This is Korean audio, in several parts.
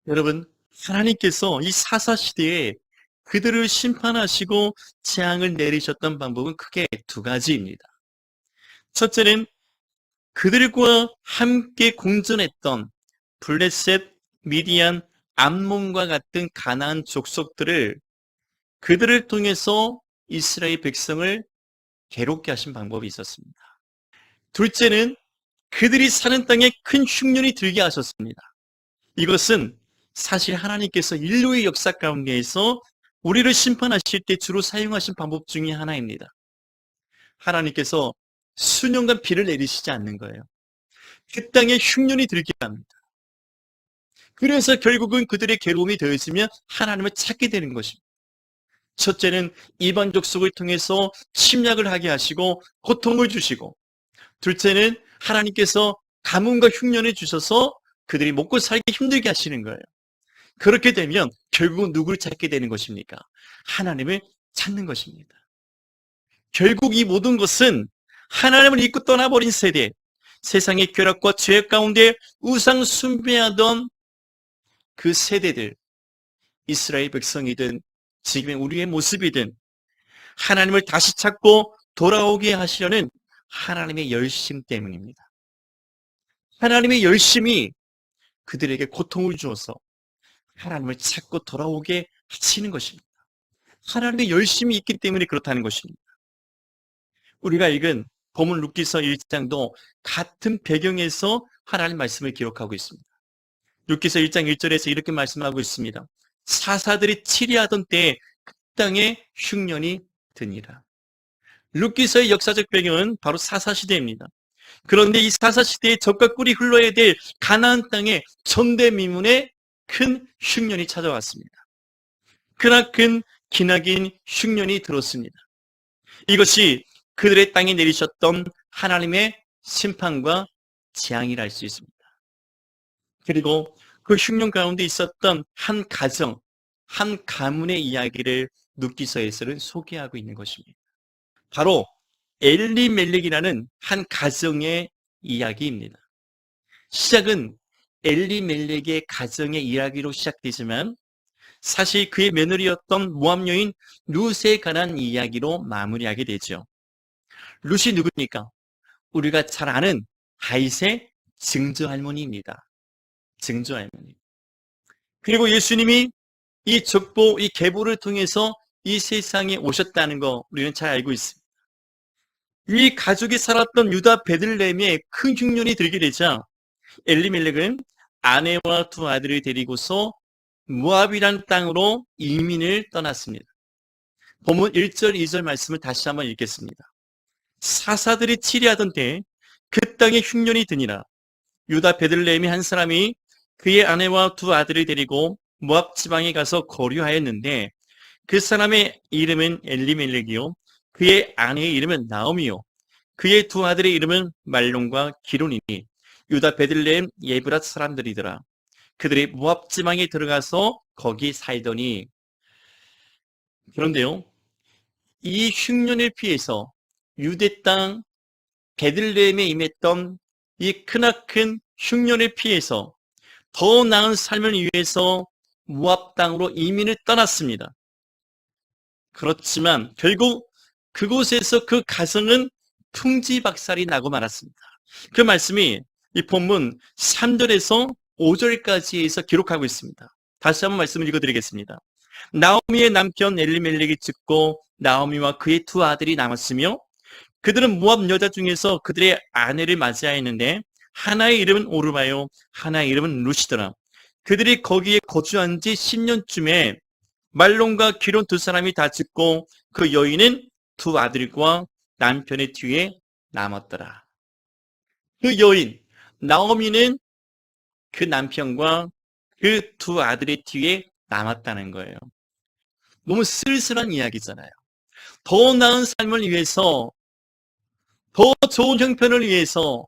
여러분, 하나님께서 이 사사시대에 그들을 심판하시고 재앙을 내리셨던 방법은 크게 두 가지입니다. 첫째는 그들과 함께 공존했던 블레셋, 미디안, 암몬과 같은 가나안 족속들을 그들을 통해서 이스라엘 백성을 괴롭게 하신 방법이 있었습니다. 둘째는 그들이 사는 땅에 큰 흉년이 들게 하셨습니다. 이것은 사실 하나님께서 인류의 역사 가운데에서 우리를 심판하실 때 주로 사용하신 방법 중에 하나입니다. 하나님께서 수년간 비를 내리시지 않는 거예요. 그 땅에 흉년이 들게 합니다. 그래서 결국은 그들의 괴로움이 더해지면 하나님을 찾게 되는 것입니다. 첫째는 이방 족속을 통해서 침략을 하게 하시고 고통을 주시고, 둘째는 하나님께서 가뭄과 흉년을 주셔서 그들이 먹고 살기 힘들게 하시는 거예요. 그렇게 되면 결국은 누구를 찾게 되는 것입니까? 하나님을 찾는 것입니다. 결국 이 모든 것은 하나님을 잊고 떠나버린 세대, 세상의 쾌락과 죄악 가운데 우상 숭배하던 그 세대들, 이스라엘 백성이든 지금의 우리의 모습이든 하나님을 다시 찾고 돌아오게 하시려는 하나님의 열심 때문입니다. 하나님의 열심이 그들에게 고통을 주어서 하나님을 찾고 돌아오게 하시는 것입니다. 하나님의 열심이 있기 때문에 그렇다는 것입니다. 우리가 읽은 본문 룻기서 1장도 같은 배경에서 하나님 말씀을 기록하고 있습니다. 룻기서 1장 1절에서 이렇게 말씀하고 있습니다. 사사들이 치리하던 때에 그 땅에 흉년이 드니라. 룻기서의 역사적 배경은 바로 사사시대입니다. 그런데 이 사사시대에 젖과 꿀이 흘러야 될 가나안 땅에 전대미문의 큰 흉년이 찾아왔습니다. 크나큰 기나긴 흉년이 들었습니다. 이것이 그들의 땅에 내리셨던 하나님의 심판과 재앙이라 할 수 있습니다. 그리고 그 흉년 가운데 있었던 한 가정, 한 가문의 이야기를 룻기서에서는 소개하고 있는 것입니다. 바로 엘리멜렉이라는 한 가정의 이야기입니다. 시작은 엘리멜렉의 가정의 이야기로 시작되지만 사실 그의 며느리였던 모압 여인 룻에 관한 이야기로 마무리하게 되죠. 룻이 누굽니까? 우리가 잘 아는 다윗의 증조 할머니입니다. 증조 할머니. 그리고 예수님이 이 족보, 이 계보를 통해서 이 세상에 오셨다는 거 우리는 잘 알고 있습니다. 이 가족이 살았던 유다 베들레헴에 큰 흉년이 들게 되자 엘리멜렉은 아내와 두 아들을 데리고서 모압이란 땅으로 이민을 떠났습니다. 본문 1절, 2절 말씀을 다시 한번 읽겠습니다. 사사들이 치리하던 때 그 땅에 흉년이 드니라. 유다 베들레헴의 한 사람이 그의 아내와 두 아들을 데리고 모압 지방에 가서 거류하였는데 그 사람의 이름은 엘리멜렉이요 그의 아내의 이름은 나오미요 그의 두 아들의 이름은 말론과 기론이니 유다 베들레헴 예브랏 사람들이더라. 그들이 모압 지방에 들어가서 거기 살더니. 그런데요, 이 흉년을 피해서 유대 땅 베들레헴에 임했던 이 크나큰 흉년을 피해서 더 나은 삶을 위해서 모압 땅으로 이민을 떠났습니다. 그렇지만 결국 그곳에서 그 가정은 풍지박살이 나고 말았습니다. 그 말씀이 이 본문 3절에서 5절까지에서 기록하고 있습니다. 다시 한번 말씀을 읽어드리겠습니다. 나오미의 남편 엘리멜렉이 죽고 나오미와 그의 두 아들이 남았으며 그들은 모압 여자 중에서 그들의 아내를 맞이하였는데 하나의 이름은 오르바요 하나의 이름은 룻이더라. 그들이 거기에 거주한 지 10년쯤에 말론과 기론 두 사람이 다 죽고 그 여인은 두 아들과 남편의 뒤에 남았더라. 그 여인 나오미는 그 남편과 그 두 아들의 뒤에 남았다는 거예요. 너무 쓸쓸한 이야기잖아요. 더 나은 삶을 위해서, 더 좋은 형편을 위해서,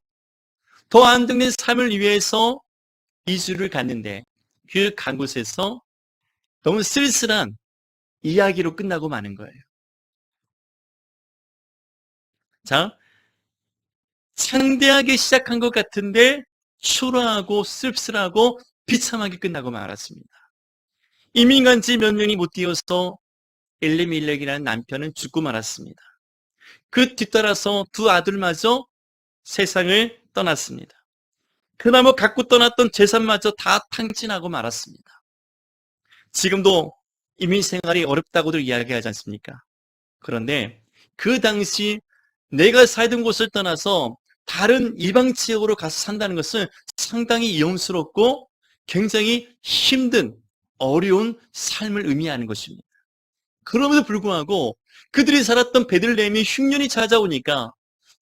더 안정된 삶을 위해서 이주를 갔는데 그 간 곳에서 너무 쓸쓸한 이야기로 끝나고 마는 거예요. 자, 창대하게 시작한 것 같은데 초라하고 씁쓸하고 비참하게 끝나고 말았습니다. 이민 간 지 몇 년이 못 되어서 엘리멜렉이라는 남편은 죽고 말았습니다. 그 뒤따라서 두 아들마저 세상을 떠났습니다. 그나마 갖고 떠났던 재산마저 다 탕진하고 말았습니다. 지금도 이민 생활이 어렵다고들 이야기하지 않습니까? 그런데 그 당시 내가 살던 곳을 떠나서 다른 이방 지역으로 가서 산다는 것은 상당히 위험스럽고 굉장히 힘든 어려운 삶을 의미하는 것입니다. 그럼에도 불구하고 그들이 살았던 베들레헴이 흉년이 찾아오니까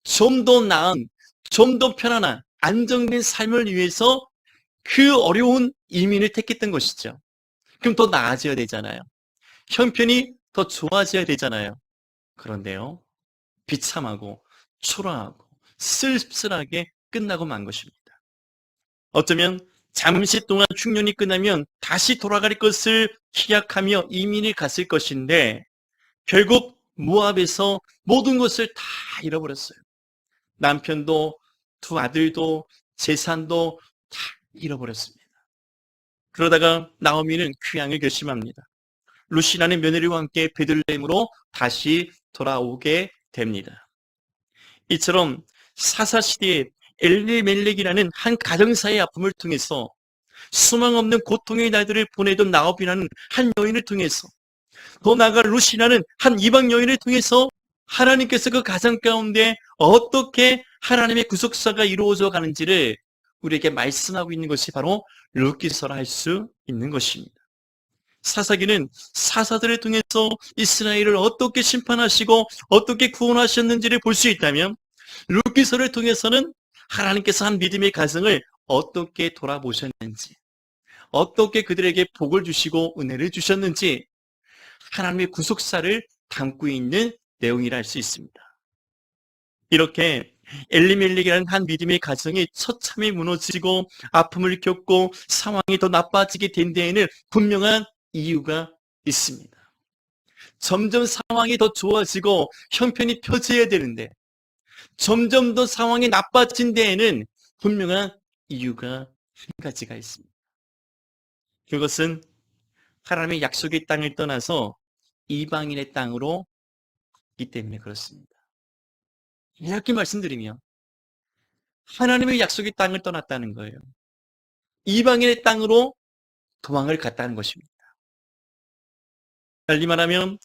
좀 더 나은, 좀 더 편안한, 안정된 삶을 위해서 그 어려운 이민을 택했던 것이죠. 그럼 더 나아져야 되잖아요. 형편이 더 좋아져야 되잖아요. 그런데요, 비참하고 초라하고 쓸쓸하게 끝나고 만 것입니다. 어쩌면 잠시 동안 흉년이 끝나면 다시 돌아갈 것을 기약하며 이민을 갔을 것인데 결국 모압에서 모든 것을 다 잃어버렸어요. 남편도 두 아들도 재산도 다 잃어버렸습니다. 그러다가 나오미는 귀향을 결심합니다. 루시라는 며느리와 함께 베들레헴으로 다시 돌아오게 됩니다. 이처럼 사사시대에 엘리멜렉이라는 한 가정사의 아픔을 통해서 수망 없는 고통의 날들을 보내던 나옵이라는 한 여인을 통해서 더 나아가 루시라는 한 이방 여인을 통해서 하나님께서 그 가정 가운데 어떻게 하나님의 구속사가 이루어져 가는지를 우리에게 말씀하고 있는 것이 바로 룻기서라 할 수 있는 것입니다. 사사기는 사사들을 통해서 이스라엘을 어떻게 심판하시고 어떻게 구원하셨는지를 볼 수 있다면 룻기서를 통해서는 하나님께서 한 믿음의 가정을 어떻게 돌아보셨는지, 어떻게 그들에게 복을 주시고 은혜를 주셨는지 하나님의 구속사를 담고 있는 내용이라 할 수 있습니다. 이렇게 엘리멜렉이라는 한 믿음의 가정이 처참히 무너지고 아픔을 겪고 상황이 더 나빠지게 된 데에는 분명한 이유가 있습니다. 점점 상황이 더 좋아지고 형편이 펴져야 되는데 점점 더 상황이 나빠진 데에는 분명한 이유가 한 가지가 있습니다. 그것은 하나님의 약속의 땅을 떠나서 이방인의 땅으로 갔기 때문에 그렇습니다. 이렇게 말씀드리면 하나님의 약속의 땅을 떠났다는 거예요. 이방인의 땅으로 도망을 갔다는 것입니다. 달리 말하면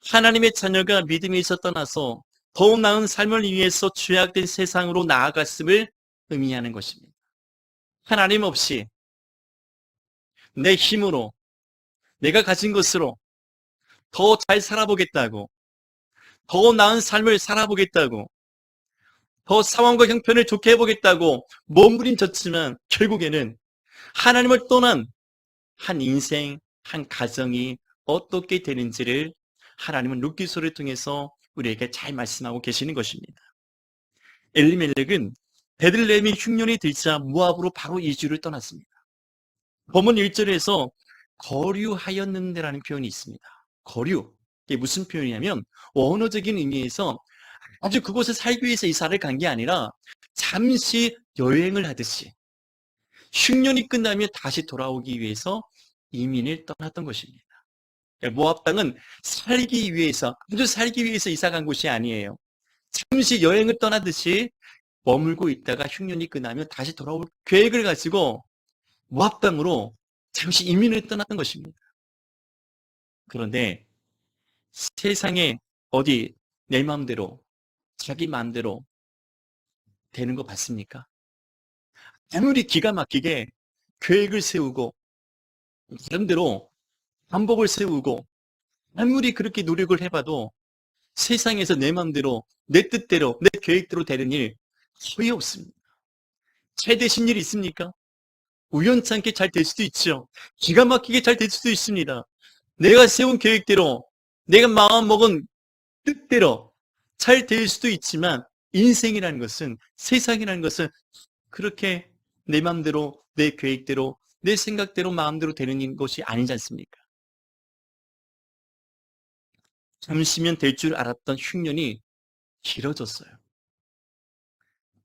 하나님의 자녀가 믿음에서 떠나서 더 나은 삶을 위해서 죄악된 세상으로 나아갔음을 의미하는 것입니다. 하나님 없이 내 힘으로 내가 가진 것으로 더 잘 살아보겠다고, 더 나은 삶을 살아보겠다고, 더 상황과 형편을 좋게 해보겠다고 몸부림쳤지만 결국에는 하나님을 떠난 한 인생, 한 가정이 어떻게 되는지를 하나님은 룻기서를 통해서 우리에게 잘 말씀하고 계시는 것입니다. 엘리멜렉은 베들레헴이 흉년이 들자 모압으로 바로 이주를 떠났습니다. 본문 1절에서 거류하였는데라는 표현이 있습니다. 거류. 이게 무슨 표현이냐면 원어적인 의미에서 아주 그곳에 살기 위해서 이사를 간 게 아니라 잠시 여행을 하듯이 흉년이 끝나면 다시 돌아오기 위해서 이민을 떠났던 것입니다. 모압 땅은 살기 위해서, 아주 살기 위해서 이사 간 곳이 아니에요. 잠시 여행을 떠나듯이 머물고 있다가 흉년이 끝나면 다시 돌아올 계획을 가지고 모압 땅으로 잠시 이민을 떠났던 것입니다. 그런데 세상에 어디 내 마음대로, 자기 마음대로 되는 거 봤습니까? 아무리 기가 막히게 계획을 세우고 나름대로 방법을 세우고 아무리 그렇게 노력을 해봐도 세상에서 내 마음대로 내 뜻대로 내 계획대로 되는 일 거의 없습니다. 잘 되신 일 있습니까? 우연찮게 잘 될 수도 있죠. 기가 막히게 잘 될 수도 있습니다. 내가 세운 계획대로 내가 마음먹은 뜻대로 잘 될 수도 있지만 인생이라는 것은, 세상이라는 것은 그렇게 내 마음대로 내 계획대로 내 생각대로 마음대로 되는 것이 아니지 않습니까? 잠시면 될 줄 알았던 흉년이 길어졌어요.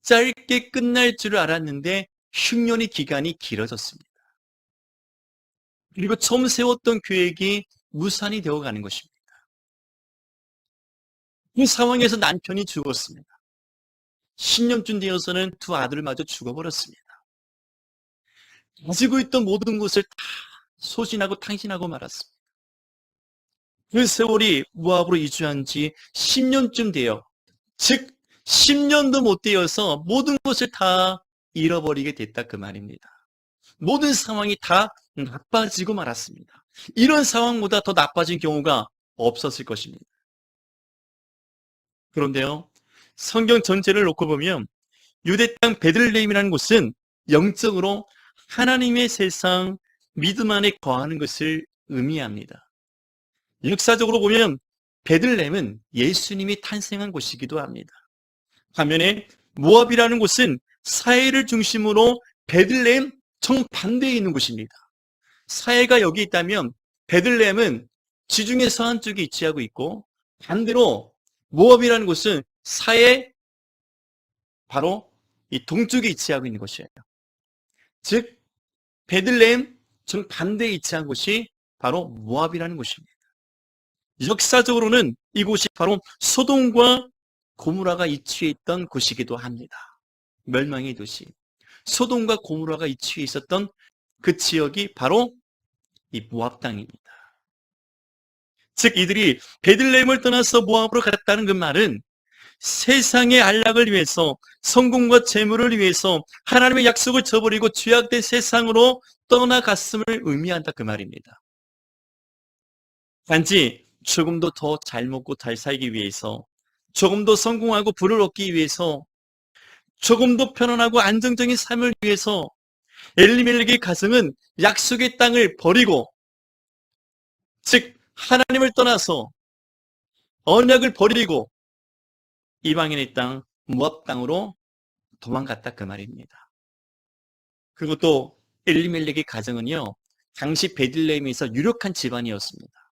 짧게 끝날 줄 알았는데 흉년의 기간이 길어졌습니다. 그리고 처음 세웠던 계획이 무산이 되어가는 것입니다. 이 상황에서 남편이 죽었습니다. 10년쯤 되어서는 두 아들마저 죽어버렸습니다. 가지고 있던 모든 것을 다 소진하고 탕진하고 말았습니다. 그 세월이 모압으로 이주한 지 10년쯤 돼요. 즉 10년도 못 되어서 모든 것을 다 잃어버리게 됐다 그 말입니다. 모든 상황이 다 나빠지고 말았습니다. 이런 상황보다 더 나빠진 경우가 없었을 것입니다. 그런데요, 성경 전체를 놓고 보면 유대 땅 베들레헴이라는 곳은 영적으로 하나님의 세상 믿음 안에 거하는 것을 의미합니다. 역사적으로 보면 베들레헴은 예수님이 탄생한 곳이기도 합니다. 반면에 모압이라는 곳은 사해를 중심으로 베들레헴 정반대에 있는 곳입니다. 사해가 여기 있다면 베들레헴은 지중해 서안 쪽에 위치하고 있고, 반대로 모압이라는 곳은 사해 바로 이 동쪽에 위치하고 있는 곳이에요. 즉 베들레헴 정반대에 위치한 곳이 바로 모압이라는 곳입니다. 역사적으로는 이곳이 바로 소돔과 고모라가 위치해 있던 곳이기도 합니다. 멸망의 도시. 소돔과 고모라가 위치해 있었던 그 지역이 바로 이 모압 땅입니다. 즉 이들이 베들레헴을 떠나서 모압으로 갔다는 그 말은 세상의 안락을 위해서, 성공과 재물을 위해서 하나님의 약속을 저버리고 죄악된 세상으로 떠나갔음을 의미한다 그 말입니다. 단지 조금 더 잘 먹고 잘 살기 위해서, 조금 더 성공하고 부를 얻기 위해서, 조금 더 편안하고 안정적인 삶을 위해서 엘리멜렉의 가정은 약속의 땅을 버리고, 즉 하나님을 떠나서 언약을 버리고 이방인의 땅 모압 땅으로 도망갔다 그 말입니다. 그리고 또 엘리멜렉의 가정은요, 당시 베들레헴에서 유력한 집안이었습니다.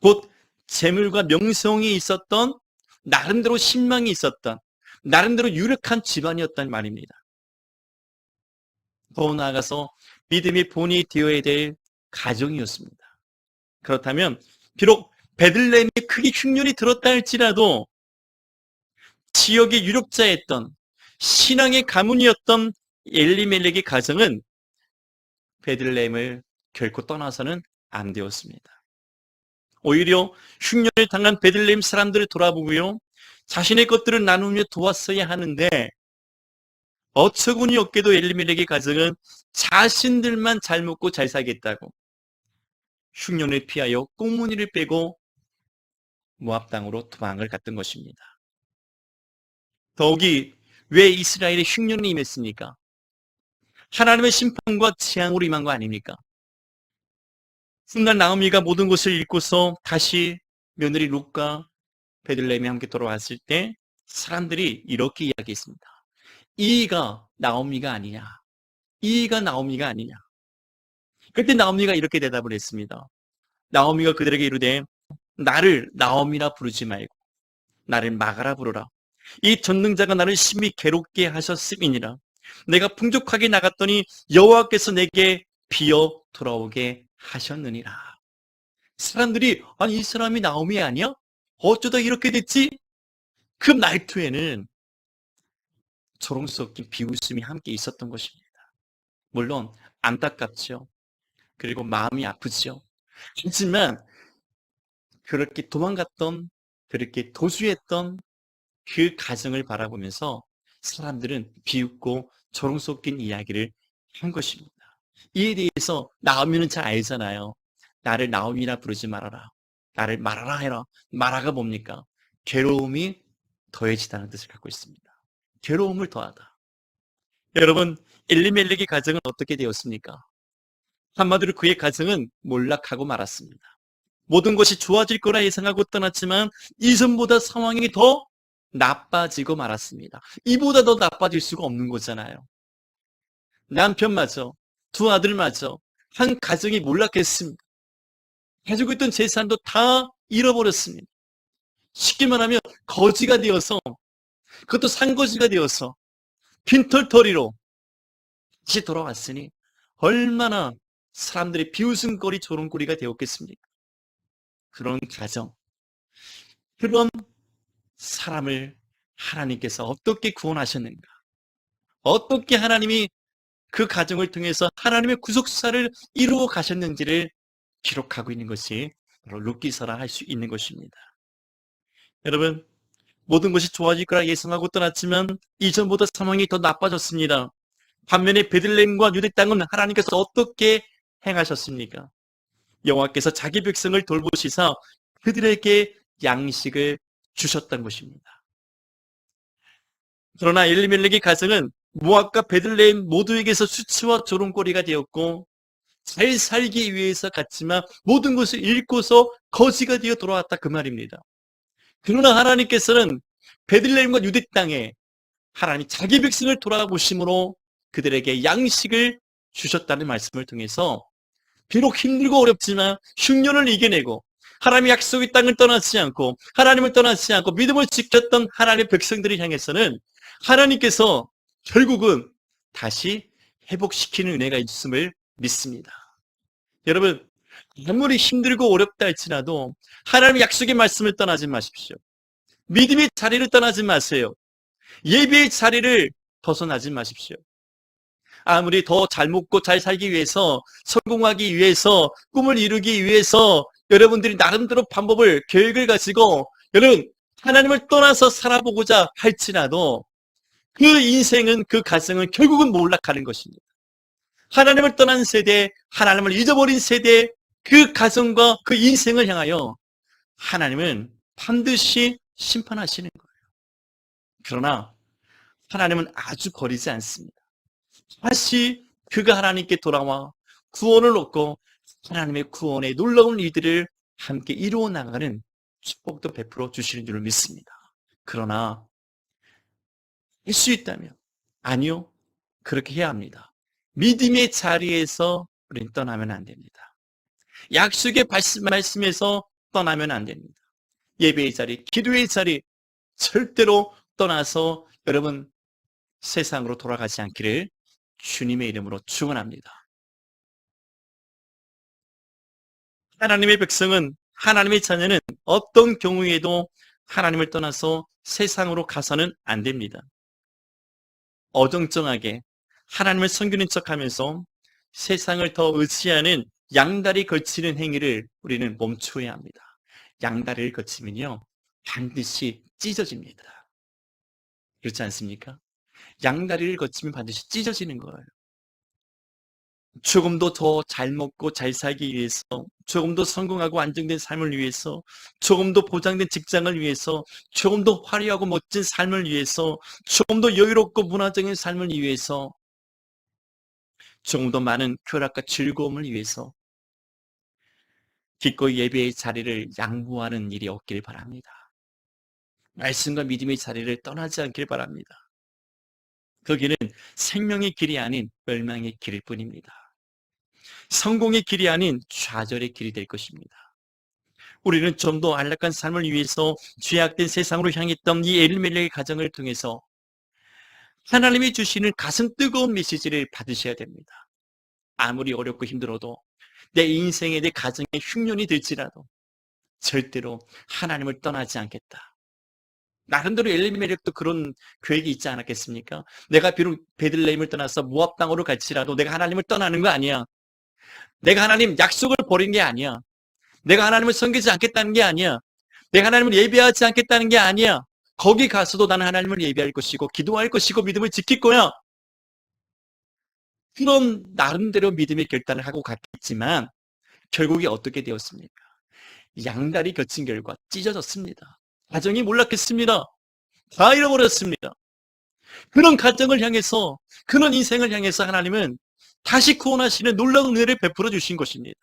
곧 재물과 명성이 있었던, 나름대로 신망이 있었던, 나름대로 유력한 집안이었단 말입니다. 더 나아가서 믿음의 본이 되어야 될 가정이었습니다. 그렇다면 비록 베들레헴이 크게 흉년이 들었다 할지라도 지역의 유력자였던, 신앙의 가문이었던 엘리멜렉의 가정은 베들레헴을 결코 떠나서는 안 되었습니다. 오히려 흉년을 당한 베들레헴 사람들을 돌아보고요, 자신의 것들을 나누며 도왔어야 하는데 어처구니 없게도 엘리멜렉의 가정은 자신들만 잘 먹고 잘 살겠다고 흉년을 피하여 꽁무니를 빼고 모압 땅으로 도망을 갔던 것입니다. 더욱이 왜 이스라엘의 흉년이 임했습니까? 하나님의 심판과 재앙으로 임한 거 아닙니까? 훗날 나오미가 모든 것을 잃고서 다시 며느리 룻과 베들레헴에 함께 돌아왔을 때 사람들이 이렇게 이야기했습니다. 이가 나오미가 아니냐? 이가 나오미가 아니냐? 그때 나오미가 이렇게 대답을 했습니다. 나오미가 그들에게 이르되 나를 나오미라 부르지 말고 나를 마가라 부르라. 이 전능자가 나를 심히 괴롭게 하셨음이니라. 내가 풍족하게 나갔더니 여호와께서 내게 비어 돌아오게 하셨느니라. 사람들이 아니 이 사람이 나오미 아니야? 어쩌다 이렇게 됐지? 그 말투에는 조롱스럽긴 비웃음이 함께 있었던 것입니다. 물론 안타깝죠. 그리고 마음이 아프죠. 하지만 그렇게 도망갔던, 그렇게 도주했던 그 가정을 바라보면서 사람들은 비웃고 조롱스럽긴 이야기를 한 것입니다. 이에 대해서 나오미는 잘 알잖아요. 나를 나오미라 부르지 말아라. 나를 마라라 해라. 마라가 뭡니까? 괴로움이 더해지다는 뜻을 갖고 있습니다. 괴로움을 더하다. 여러분, 엘리멜렉의 가정은 어떻게 되었습니까? 한마디로 그의 가정은 몰락하고 말았습니다. 모든 것이 좋아질 거라 예상하고 떠났지만 이전보다 상황이 더 나빠지고 말았습니다. 이보다 더 나빠질 수가 없는 거잖아요. 남편마저, 두 아들마저 한 가정이 몰락했습니다. 가지고 있던 재산도 다 잃어버렸습니다. 쉽게 말하면 거지가 되어서, 그것도 산거지가 되어서 빈털터리로 다시 돌아왔으니 얼마나 사람들의 비웃음거리, 조롱거리가 되었겠습니까? 그런 가정, 그런 사람을 하나님께서 어떻게 구원하셨는가? 어떻게 하나님이 그 가정을 통해서 하나님의 구속사를 이루어 가셨는지를 기록하고 있는 것이 바로 룻기서라 할 수 있는 것입니다. 여러분, 모든 것이 좋아질 거라 예상하고 떠났지만 이전보다 상황이 더 나빠졌습니다. 반면에 베들레헴과 유대 땅은 하나님께서 어떻게 행하셨습니까? 여호와께서 자기 백성을 돌보시사 그들에게 양식을 주셨던 것입니다. 그러나 엘리멜렉의 가정은 모압과 베들레헴 모두에게서 수치와 조롱거리가 되었고 잘 살기 위해서 갔지만 모든 것을 잃고서 거지가 되어 돌아왔다 그 말입니다. 그러나 하나님께서는 베들레헴과 유대 땅에 하나님 자기 백성을 돌아보심으로 그들에게 양식을 주셨다는 말씀을 통해서 비록 힘들고 어렵지만 흉년을 이겨내고 하나님의 약속의 땅을 떠나지 않고 하나님을 떠나지 않고 믿음을 지켰던 하나님의 백성들을 향해서는 하나님께서 결국은 다시 회복시키는 은혜가 있음을 믿습니다. 여러분, 아무리 힘들고 어렵다 할지라도 하나님의 약속의 말씀을 떠나지 마십시오. 믿음의 자리를 떠나지 마세요. 예배의 자리를 벗어나지 마십시오. 아무리 더 잘 먹고 잘 살기 위해서, 성공하기 위해서, 꿈을 이루기 위해서 여러분들이 나름대로 방법을, 계획을 가지고 여러분 하나님을 떠나서 살아보고자 할지라도 그 인생은, 그 가정은 결국은 몰락하는 것입니다. 하나님을 떠난 세대, 하나님을 잊어버린 세대, 그 가정과 그 인생을 향하여 하나님은 반드시 심판하시는 거예요. 그러나 하나님은 아주 버리지 않습니다. 다시 그가 하나님께 돌아와 구원을 얻고 하나님의 구원의 놀라운 일들을 함께 이루어 나가는 축복도 베풀어 주시는 줄을 믿습니다. 그러나 할 수 있다면 아니요, 그렇게 해야 합니다. 믿음의 자리에서 우리는 떠나면 안 됩니다. 약속의 말씀에서 떠나면 안 됩니다. 예배의 자리, 기도의 자리 절대로 떠나서 여러분 세상으로 돌아가지 않기를 주님의 이름으로 축원합니다. 하나님의 백성은, 하나님의 자녀는 어떤 경우에도 하나님을 떠나서 세상으로 가서는 안 됩니다. 어정쩡하게 하나님을 섬기는 척하면서 세상을 더 의지하는 양다리 걸치는 행위를 우리는 멈춰야 합니다. 양다리를 거치면요 반드시 찢어집니다. 그렇지 않습니까? 양다리를 거치면 반드시 찢어지는 거예요. 조금 더 잘 먹고 잘 살기 위해서, 조금 더 성공하고 안정된 삶을 위해서, 조금 더 보장된 직장을 위해서, 조금 더 화려하고 멋진 삶을 위해서, 조금 더 여유롭고 문화적인 삶을 위해서, 조금 더 많은 쾌락과 즐거움을 위해서 기꺼이 예배의 자리를 양보하는 일이 없길 바랍니다. 말씀과 믿음의 자리를 떠나지 않길 바랍니다. 그 길은 생명의 길이 아닌 멸망의 길일 뿐입니다. 성공의 길이 아닌 좌절의 길이 될 것입니다. 우리는 좀 더 안락한 삶을 위해서 죄악된 세상으로 향했던 이 엘리멜렉의 가정을 통해서 하나님이 주시는 가슴 뜨거운 메시지를 받으셔야 됩니다. 아무리 어렵고 힘들어도 내 인생에, 내 가정에 흉년이 될지라도 절대로 하나님을 떠나지 않겠다. 나름대로 엘리멜렉도 그런 계획이 있지 않았겠습니까? 내가 비록 베들레헴을 떠나서 모압 땅으로 갈지라도 내가 하나님을 떠나는 거 아니야. 내가 하나님 약속을 버린 게 아니야. 내가 하나님을 섬기지 않겠다는 게 아니야. 내가 하나님을 예배하지 않겠다는 게 아니야. 거기 가서도 나는 하나님을 예배할 것이고 기도할 것이고 믿음을 지킬 거야. 그런 나름대로 믿음의 결단을 하고 갔지만 결국에 어떻게 되었습니까? 양다리 거친 결과 찢어졌습니다. 가정이 몰락했습니다. 다 잃어버렸습니다. 그런 가정을 향해서, 그런 인생을 향해서 하나님은 다시 구원하시는 놀라운 은혜를 베풀어 주신 것입니다.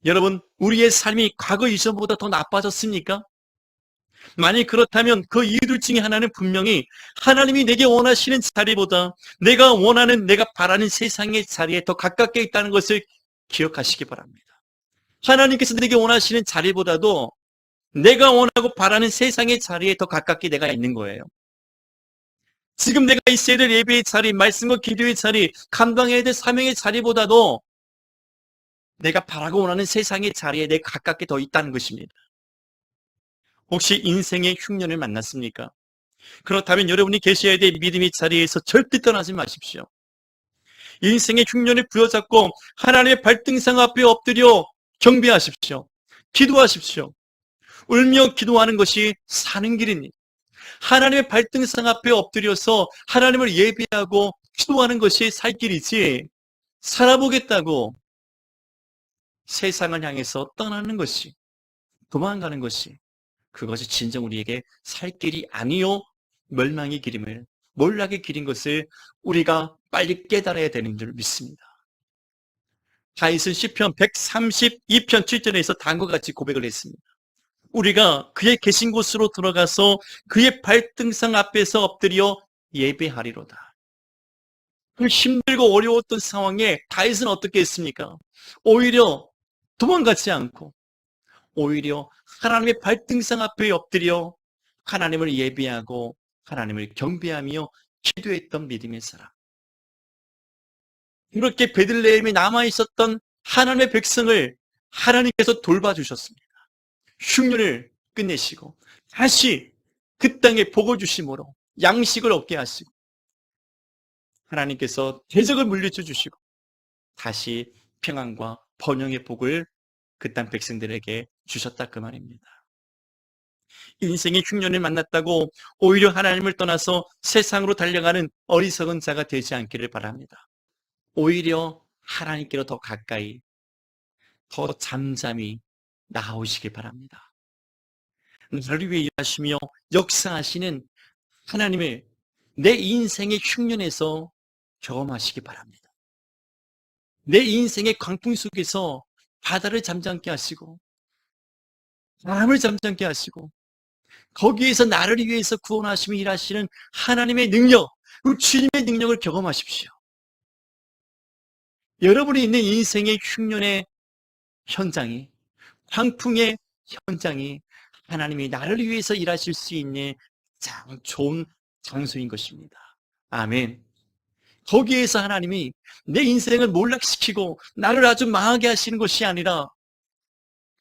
여러분, 우리의 삶이 과거 이전보다 더 나빠졌습니까? 만약 그렇다면 그 이유들 중에 하나는 분명히 하나님이 내게 원하시는 자리보다 내가 원하는, 내가 바라는 세상의 자리에 더 가깝게 있다는 것을 기억하시기 바랍니다. 하나님께서 내게 원하시는 자리보다도 내가 원하고 바라는 세상의 자리에 더 가깝게 내가 있는 거예요. 지금 내가 있어야 될 예배의 자리, 말씀과 기도의 자리, 감당해야 될 사명의 자리보다도 내가 바라고 원하는 세상의 자리에 내가 가깝게 더 있다는 것입니다. 혹시 인생의 흉년을 만났습니까? 그렇다면 여러분이 계셔야 될 믿음의 자리에서 절대 떠나지 마십시오. 인생의 흉년을 부여잡고 하나님의 발등상 앞에 엎드려 경배하십시오. 기도하십시오. 울며 기도하는 것이 사는 길입니다. 하나님의 발등상 앞에 엎드려서 하나님을 예배하고 기도하는 것이 살 길이지, 살아보겠다고 세상을 향해서 떠나는 것이, 도망가는 것이, 그것이 진정 우리에게 살 길이 아니요 멸망의 길임을, 몰락의 길인 것을 우리가 빨리 깨달아야 되는 줄 믿습니다. 다윗은 시편 132편 7절에서 다음과 같이 고백을 했습니다. 우리가 그의 계신 곳으로 들어가서 그의 발등상 앞에서 엎드려 예배하리로다. 그 힘들고 어려웠던 상황에 다윗은 어떻게 했습니까? 오히려 도망가지 않고 오히려 하나님의 발등상 앞에 엎드려 하나님을 예배하고 하나님을 경배하며 기도했던 믿음의 사람. 이렇게 베들레헴에 남아있었던 하나님의 백성을 하나님께서 돌봐주셨습니다. 흉년을 끝내시고 다시 그 땅에 복을 주심으로 양식을 얻게 하시고 하나님께서 대적을 물리쳐 주시고 다시 평안과 번영의 복을 그 땅 백성들에게 주셨다 그 말입니다. 인생의 흉년을 만났다고 오히려 하나님을 떠나서 세상으로 달려가는 어리석은 자가 되지 않기를 바랍니다. 오히려 하나님께로 더 가까이, 더 잠잠히 나아오시길 바랍니다. 나를 위해 일하시며 역사하시는 하나님을 내 인생의 흉년에서 경험하시기 바랍니다. 내 인생의 광풍 속에서 바다를 잠잠케 하시고 바람을 잠잠케 하시고 거기에서 나를 위해서 구원하시며 일하시는 하나님의 능력, 그 주님의 능력을 경험하십시오. 여러분이 있는 인생의 흉년의 현장이, 광풍의 현장이 하나님이 나를 위해서 일하실 수 있는 가장 좋은 장소인 것입니다. 아멘. 거기에서 하나님이 내 인생을 몰락시키고 나를 아주 망하게 하시는 것이 아니라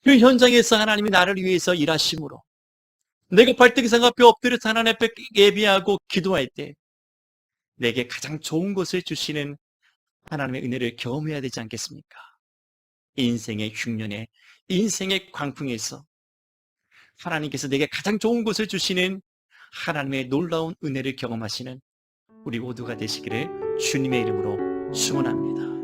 그 현장에서 하나님이 나를 위해서 일하심으로 내가 발등상 앞에 엎드려서 하나님 앞에 예배하고 기도할 때 내게 가장 좋은 것을 주시는 하나님의 은혜를 경험해야 되지 않겠습니까? 인생의 흉년에, 인생의 광풍에서 하나님께서 내게 가장 좋은 것을 주시는 하나님의 놀라운 은혜를 경험하시는 우리 모두가 되시기를 주님의 이름으로 축원합니다.